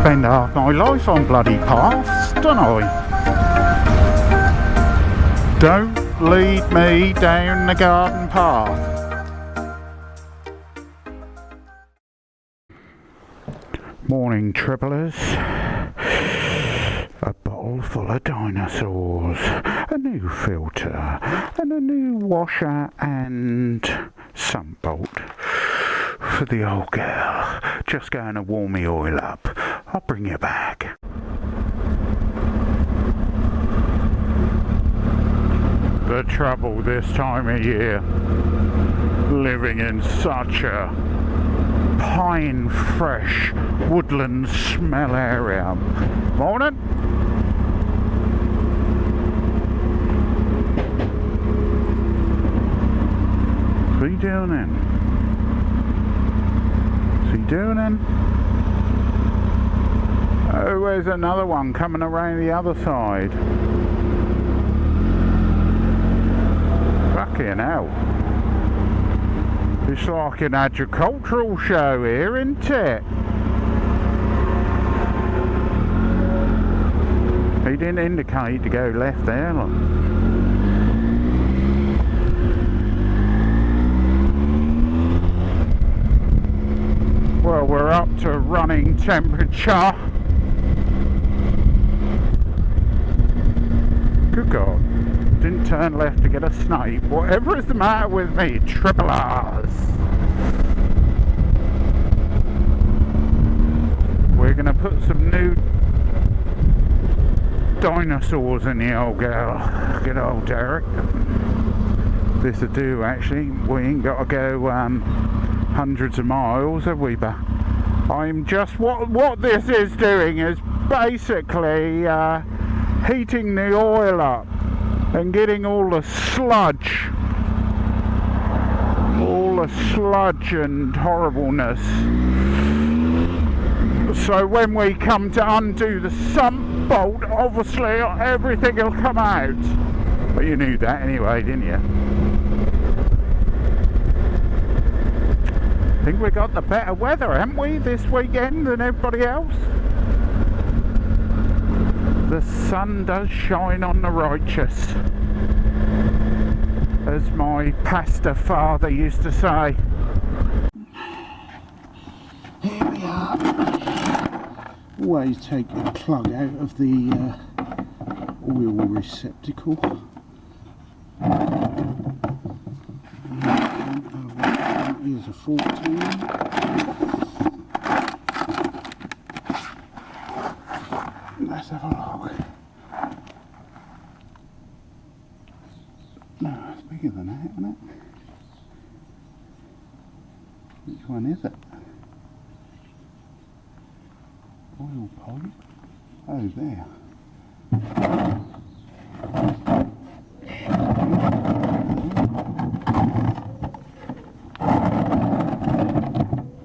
spend half my life on bloody paths, don't I? Don't lead me down the garden path. Morning, triplers. A bottle full of dinosaurs, a new filter, and a new washer and sump bolt for the old girl. Just going to warm the oil up. I'll bring you back. The trouble this time of year, living in such a pine fresh woodland smell area. Morning. What are you doing then? What's he doing then? Oh, there's another one coming around the other side. Fucking hell. It's like an agricultural show here, isn't it? He didn't indicate to go left there, look. Well, we're up to running temperature. Good God. Didn't turn left to get a snipe. Whatever is the matter with me, triple R's. We're going to put some new dinosaurs in the old girl. Good old Derek. This'll do actually. We ain't got to go hundreds of miles, have we? But I'm just what this is doing is basically heating the oil up and getting all the sludge and horribleness. So when we come to undo the sump bolt, obviously everything will come out. But you knew that anyway, didn't you? I think we got the better weather, haven't we, this weekend than everybody else? The sun does shine on the righteous, as my pastor father used to say. Here we are. Always take the plug out of the oil receptacle. Here's a 14. Let's have a look. No, it's bigger than that, isn't it? Which one is it? Oil pipe. Oh, there.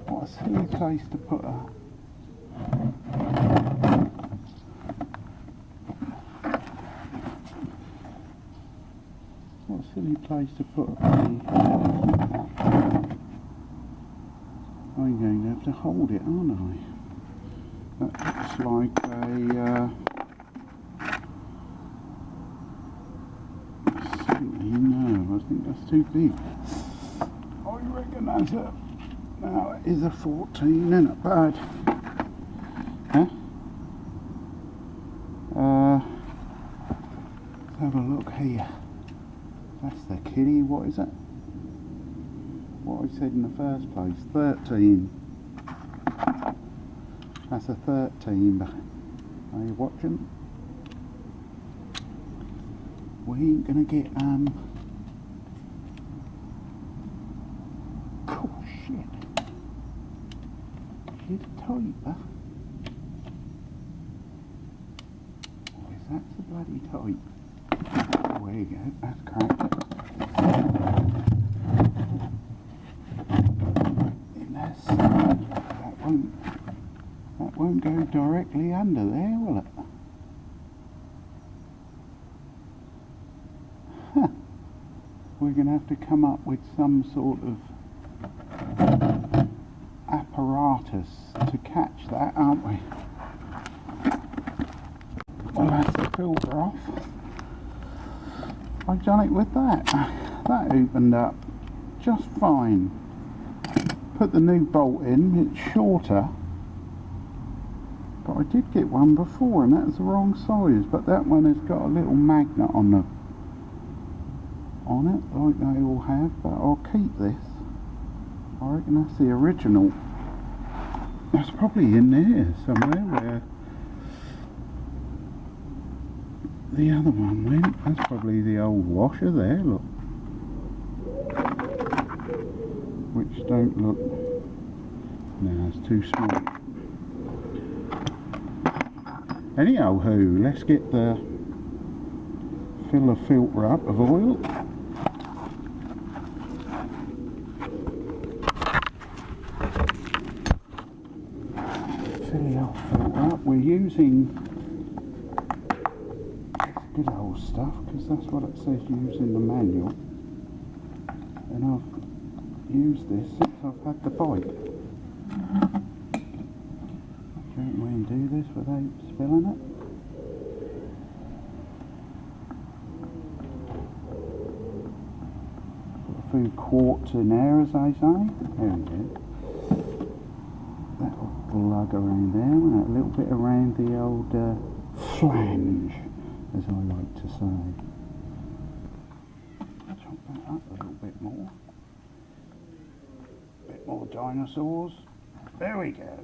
What a silly place to put a... What a silly place to put a... I'm going to have to hold it, aren't I? That looks like a no, I think that's too big. I reckon that's a... Now it is a 14, isn't it, bad? Huh? Let's have a look here. That's the kiddie, what is it? What I said in the first place, 13. That's a 13. Are you watching? We ain't gonna get oh shit. Shit tight, huh? Oh, is that so bloody tight? Oh, there you go, that's cracked. That won't go directly under there, will it? Huh. We're going to have to come up with some sort of apparatus to catch that, aren't we? well, that's the filter off. I've done it with that. That opened up just fine. Put the new bolt in, it's shorter. But I did get one before and that's the wrong size. But that one has got a little magnet on it, like they all have. But I'll keep this. I reckon that's the original. That's probably in there somewhere where the other one went. That's probably the old washer there, look. Which don't look... No, it's too small. Anyhow, let's get the... fill the filter up of oil. Fill the old filter up. We're using good old stuff because that's what it says use in the manual, and I've used this since I've had the bike. Can't we do this without spilling it? Put a few quarts in there, as I say. There we go. That'll glug around there, and a little bit around the old flange, as I like to say. Chop that up a little bit more. A bit more dinosaurs. There we go.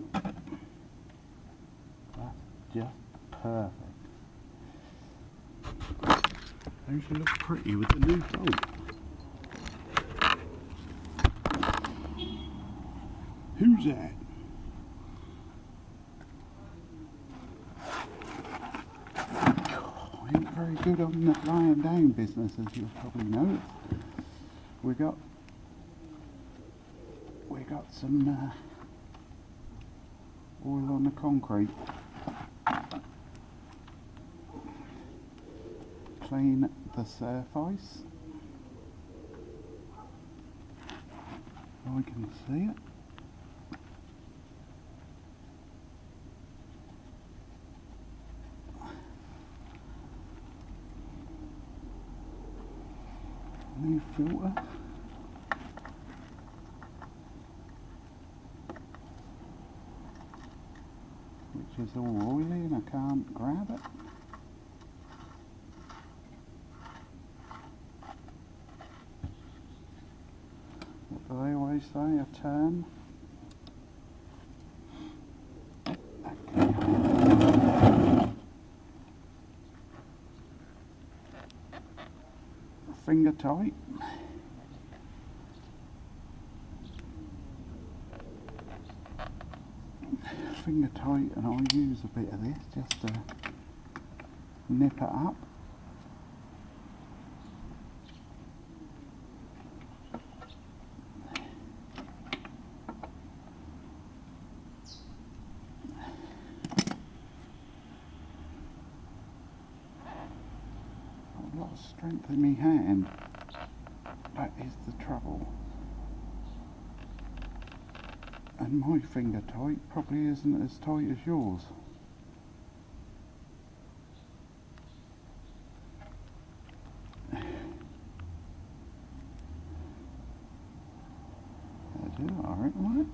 That's just perfect. Don't you look pretty with the new bolt? Who's that? Very good on the lying down business, as you'll probably know. We got some oil on the concrete. Clean the surface. I can see it. New filter. Which is all oily and I can't grab it. What do they always say? A turn. Finger tight. Finger tight, and I'll use a bit of this just to nip it up. A lot of strength in my hand. That is the trouble. And my finger tight probably isn't as tight as yours. I do, I reckon, right?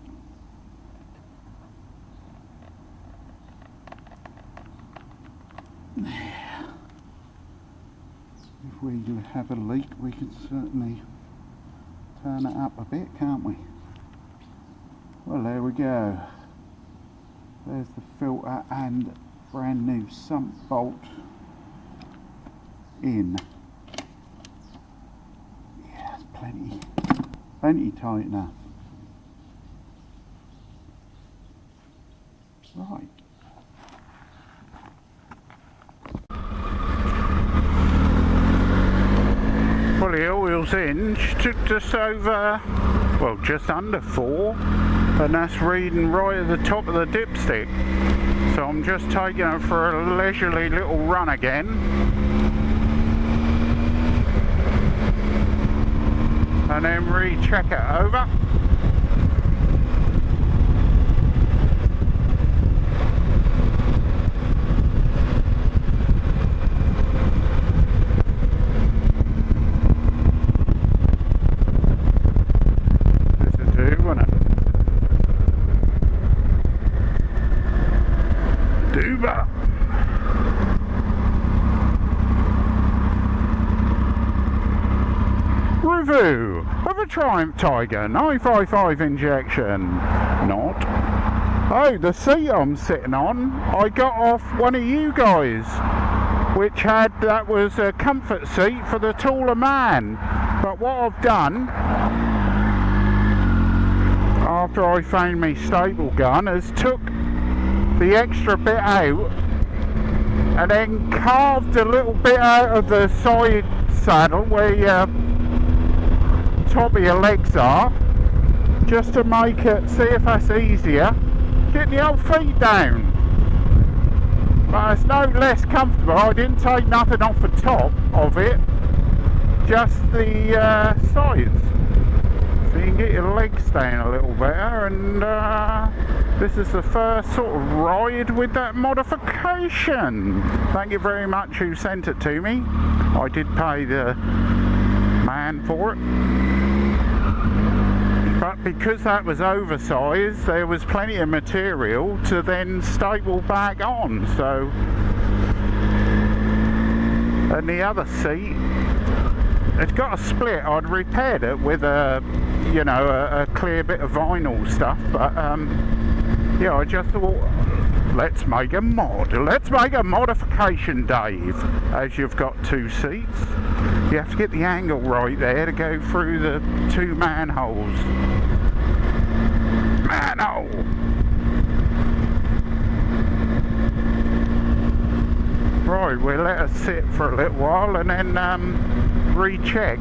If we do have a leak, we can certainly turn it up a bit, can't we? Well, there we go. There's the filter and brand new sump bolt in. Yeah, it's plenty tight enough. Right. Well, the oil's in. She took just over, well, just under 4. And that's reading right at the top of the dipstick. So I'm just taking it for a leisurely little run again. And then recheck it over. Review of a Triumph Tiger 955 injection. Not. Oh, the seat I'm sitting on, I got off one of you guys, which that was a comfort seat for the taller man. But what I've done, after I found my staple gun, is took the extra bit out and then carved a little bit out of the side saddle where your top of your legs are, just to make it, see if that's easier, getting the old feet down. But it's no less comfortable. I didn't take nothing off the top of it, just the sides, so you can get your legs down a little better. And this is the first sort of ride with that modification. Thank you very much who sent it to me. I did pay the man for it, but because that was oversized, there was plenty of material to then staple back on. So, and the other seat, it's got a split. I'd repaired it with a clear bit of vinyl stuff, but yeah, I just thought, let's make a modification, Dave. As you've got two seats, you have to get the angle right there to go through the two manholes. Manhole! Right, we'll let it sit for a little while and then recheck.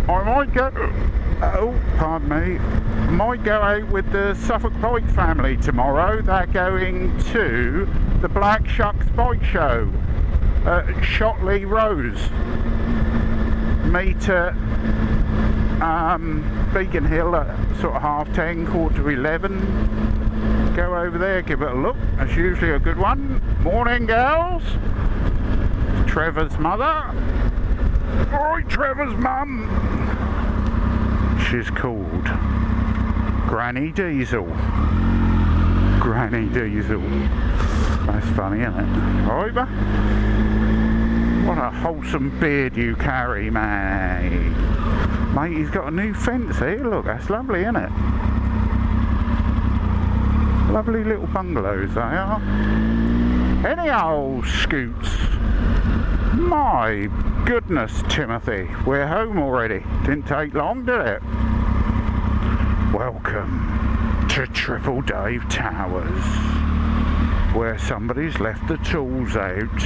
I might go, pardon me, might go out with the Suffolk Bike family tomorrow. They're going to the Black Shucks Bike Show at Shotley Rose. Meet at Beacon Hill at sort of 10:30, 11:15. Go over there, give it a look. That's usually a good one. Morning, girls. Trevor's mother. Alright, Trevor's mum. She's called Granny Diesel. Granny Diesel. That's funny, isn't it? Alright, but what a wholesome beard you carry, mate. Mate, he's got a new fence here. Look, that's lovely, isn't it? Lovely little bungalows they are. Any old scoots. My goodness, Timothy, we're home already. Didn't take long, did it? Welcome to Triple Dave Towers, where somebody's left the tools out